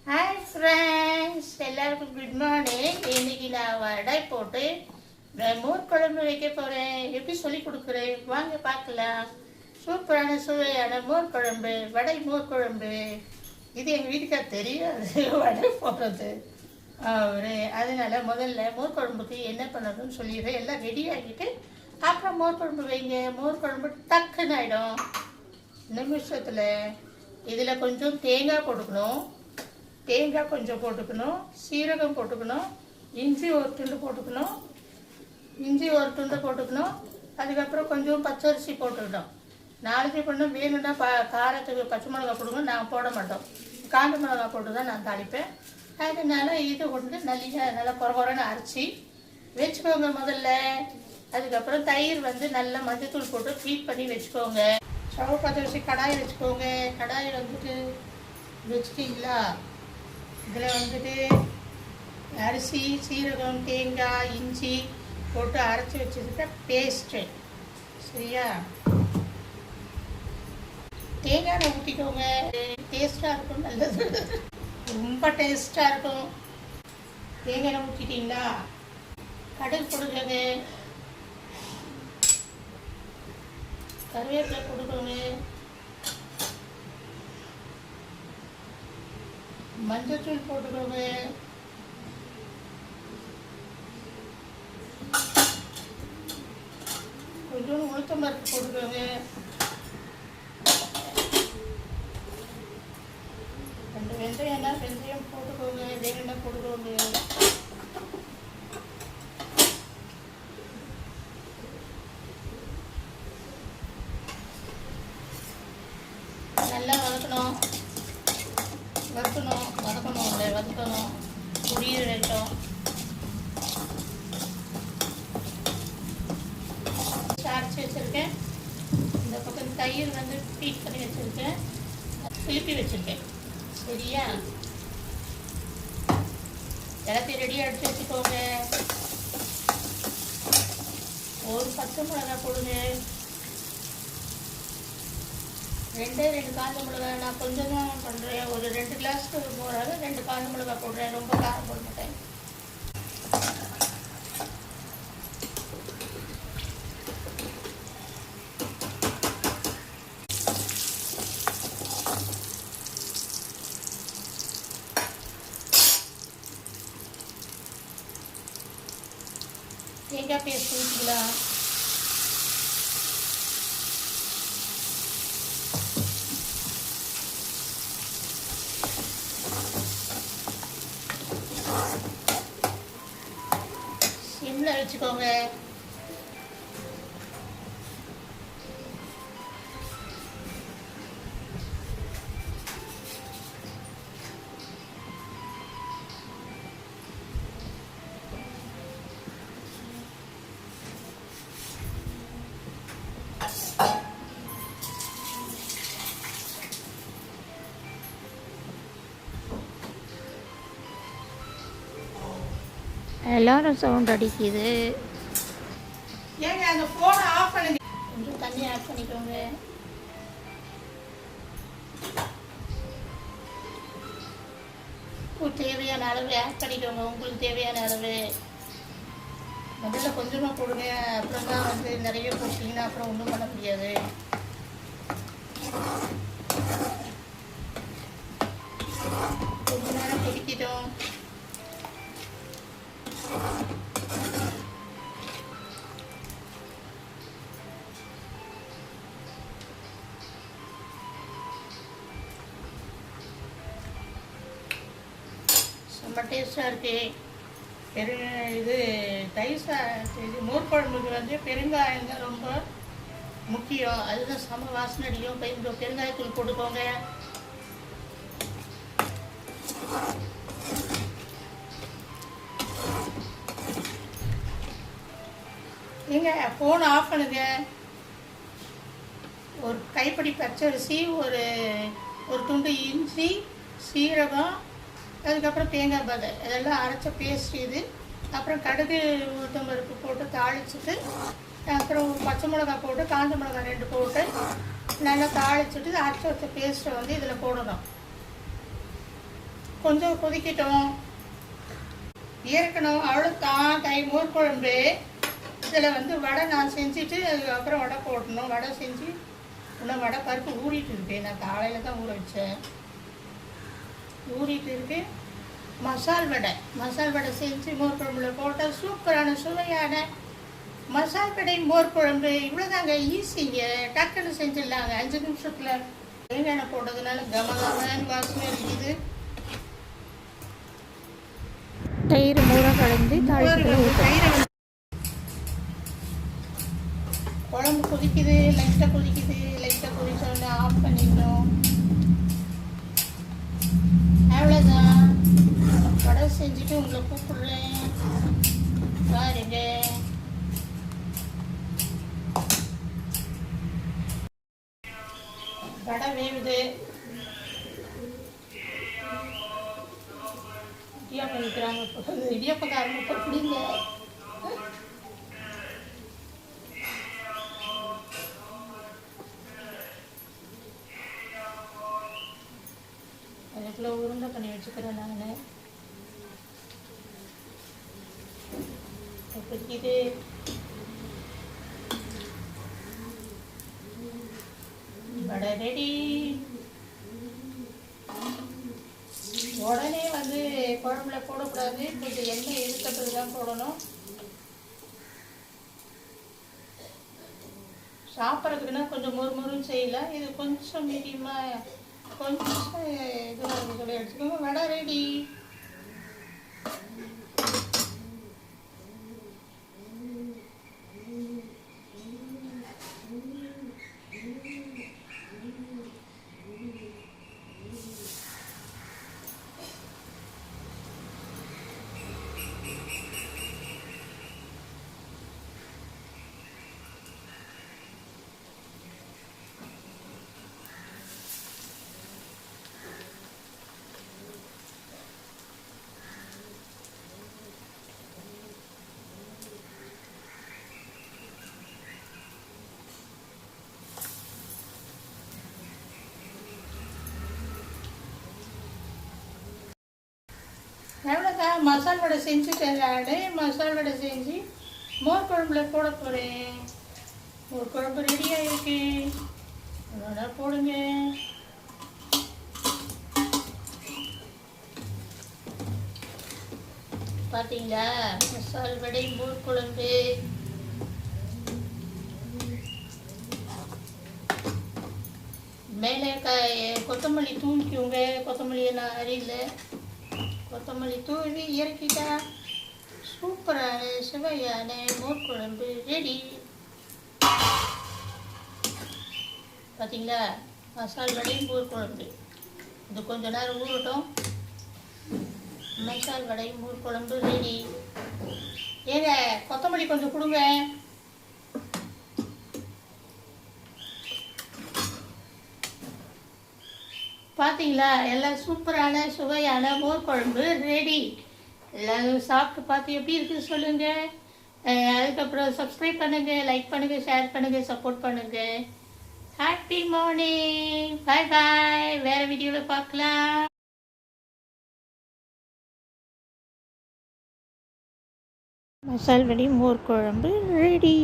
Hi friends, எல்லாருக்கும் good morning. இன்னைக்கு நான் வடை போட்டு மோர் குழம்பு வைக்க போகிறேன். எப்படி சொல்லி கொடுக்குறேன் வாங்க பார்க்கலாம். சூப்பரான சுவையான மோர் குழம்பு, வடை மோர் குழம்பு. இது எங்கள் வீட்டுக்கார் தெரியாது வடை போடுறது அவரு. அதனால முதல்ல மோர் குழம்புக்கு என்ன பண்ணணும்னு சொல்லிடுறேன். எல்லாம் ரெடி ஆகிட்டு அப்புறம் மோர் குழம்பு வைங்க. மோர் குழம்பு டக்குன்னு ஆகிடும் நிமிஷத்தில். இதில் கொஞ்சம் தேங்காய் போட்டுக்கணும், தேங்காய் கொஞ்சம் போட்டுக்கணும், சீரகம் போட்டுக்கணும், இஞ்சி ஒரு துண்டு போட்டுக்கணும், அதுக்கப்புறம் கொஞ்சம் பச்சரிசி போட்டுக்கணும். நாளைக்கு பண்ணணும். வேணும்னா காரத்துக்கு பச்சை மிளகா போடுங்க, நான் போட மாட்டோம். காஞ்ச மிளகா போட்டு தான் நான் தாளிப்பேன். அதனால இது கொண்டு நல்லா குறன்னு அரைச்சி வச்சுக்கோங்க முதல்ல. அதுக்கப்புறம் தயிர் நல்லா மஞ்சத்தூள் போட்டு ஹீட் பண்ணி வச்சுக்கோங்க. ஸ்டவ் பற்ற வச்சு கடாய் வச்சுக்கோங்க. கடாய் வச்சுட்டிங்களா? இதில் அரிசி, சீரகம், தேங்காய், இஞ்சி போட்டு அரைச்சி வச்சுருக்க பேஸ்ட்டு. சரியா? தேங்காய் ஊற்றிக்கோங்க. டேஸ்ட்டாக இருக்கும், நல்லது, ரொம்ப டேஸ்ட்டாக இருக்கும். தேங்காய் ஊற்றிட்டிங்களா? கடுகு கொடுக்குங்க, கருவேப்பிலை கொடுக்கோங்க, மஞ்சத்தூள் போட்டுக்கோங்க, கொஞ்சோண்டு உளுத்தம் பருப்பு போட்டுக்கோங்க, ரெண்டு வெந்தயம் போட்டுக்கோங்க, வேணும்னா போட்டுக்கோங்க. நல்லா வதக்கணும் புரியுற வரைக்கும். அரைச்சி வச்சுருக்கேன். இந்த பக்கம் தயிர் ஹீட் பண்ணி வச்சுருக்கேன், திருப்பி வச்சுருக்கேன். சரியா? எல்லாத்தையும் ரெடியாக அடித்து வச்சுக்கோங்க. ஒரு பச்சை மிளகா போடுங்க, ரெண்டு காஞ்ச மிளகா. நான் கொஞ்சம் தான் பண்ணுறேன். ஒரு 2 கிளாஸ்க்கு போகிறாரு 2 காஞ்ச மிளகா போடுறேன். ரொம்ப காரம் போட மாட்டேன். தேங்காய் பேஸ்ட் ஊற்றிக்கலாம். சிம்மில் வச்சுக்கோங்க. எல்லாரும் சவுண்ட் அடிக்குது. ஏங்க அந்த ஃபோனை ஆஃப் பண்ணுங்க. கொஞ்சம் தண்ணி ஆட் பண்ணிக்கோங்க. உப்பு தேவையான அளவு ஆட் பண்ணிக்கோங்க. உங்களுக்கு தேவையான அளவு முதல்ல கொஞ்சமாக போடுங்க. அப்புறம் தான் நிறைய போட்டிங்கன்னா அப்புறம் ஒன்றும் பண்ண முடியாது. கொஞ்ச நேரம் கொதிக்கிட்டோம். ரொம்ப டேஸ்ட்டாக இருக்குது. இது இது மோர் குழம்புக்கு பெருங்காயம் தான் ரொம்ப முக்கியம். அதுதான் சம வாசனை அடிக்கும். பெருங்காயத்தூள் போட்டுக்கோங்க. ஏங்க ஃபோன் ஆஃப் பண்ணுங்க. ஒரு கைப்படி பச்சரிசி, ஒரு துண்டு இஞ்சி, சீரகம், அதுக்கப்புறம் தேங்காய் பதை இதெல்லாம் அரைச்ச பேஸ்ட் இது. அப்புறம் கடுகு உளுத்தம் பருப்பு போட்டு தாளிச்சுட்டு, அப்புறம் பச்சை மிளகா போட்டு காஞ்ச மிளகா 2 போட்டு நல்லா தாளிச்சுட்டு அரைச்சி வச்ச பேஸ்ட்டை இதில் போடணும். கொஞ்சம் கொதிக்கட்டும், இறக்கணும். அவ்வளோதான் மோர் குழம்பு. இதில் வந்து வடை நான் செஞ்சுட்டு அதுக்கப்புறம் வடை போடணும். வடை செஞ்சு இன்னும் வடை பருப்பு ஊறிட்டு இருக்கு. நான் காலையில் தான் ஊற வச்சேன். ஊறிட்டு இருக்கு. மசால் வடை செஞ்சு மோர் குழம்புல போட்டால் சூப்பரான சுவையான மசால் வடை மோர் குழம்பு. இவ்வளோதாங்க, ஈஸிங்க, டக்குன்னு செஞ்சிடலாங்க 5 நிமிஷத்தில். தேங்காய் போட்டதுனால கமகமான வாசனை இருக்குது. தயிர் மூலம் கலந்து தயிரை குழம்பு கொதிக்குது, லைட்டாக கொதிச்சோடனே ஆஃப் பண்ணிடணும். அவ்வளோதான். வடை செஞ்சுட்டு உங்களை கூப்பிடுறேன் பாருங்க. வடை வேவுது. இடியாப்பம் வைக்கிறாங்க. இடியாப்பக்காரங்க இப்போ பிடிங்க. அதுக்குள்ள உருண்டை பண்ணி வச்சுக்கிறேன் நான். இது வடை ரெடி. உடனே வந்து குழம்புல போடக்கூடாது, கொஞ்சம் எண்ணெய் இழுத்தப்பது தான் போடணும். சாப்பிட்றதுக்குன்னா கொஞ்சம் மொறுமொறுன்னு செய்யலாம். இது கொஞ்சம் மீடியமாக கொஞ்சம் இதுவாக சொல்லி எடுத்துக்கோங்க. வடை ரெடி. எவ்வளோதான், மசால் வடை செஞ்சுட்டேன் நான். மசால் வடை செஞ்சு மோர் குழம்புல போட போகிறேன். மோர் குழம்பு ரெடியாக இருக்கு. அதோட போடுங்க. பார்த்தீங்களா, மசால் வடை மோர் குழம்பு. மேலே கொத்தமல்லி தூக்கிக்கோங்க. கொத்தமல்லியை நான் அறியல. கொத்தமல்லி தூவி இறக்கிட்டா சூப்பரான சுவையான மோர் குழம்பு ரெடி. பார்த்தீங்களா, மசால் வடை மோர் குழம்பு. இது கொஞ்ச நேரம் ஊறட்டும். மசால் வடை மோர் குழம்பு ரெடி. ஏங்க கொத்தமல்லி கொஞ்சம் கொடுங்க. பார்த்தீங்களா, எல்லாம் சூப்பரான சுவையான மோர் குழம்பு ரெடி. எல்லோரும் சாப்பிட்டு பார்த்து எப்படி இருக்குன்னு சொல்லுங்கள். அதுக்கப்புறம் சப்ஸ்கிரைப் பண்ணுங்கள், லைக் பண்ணுங்கள், ஷேர் பண்ணுங்கள், சப்போர்ட் பண்ணுங்கள். Happy morning. Bye bye. வேறு வீடியோவில் பார்க்கலாம். மசால் வடை மோர் குழம்பு ரெடி.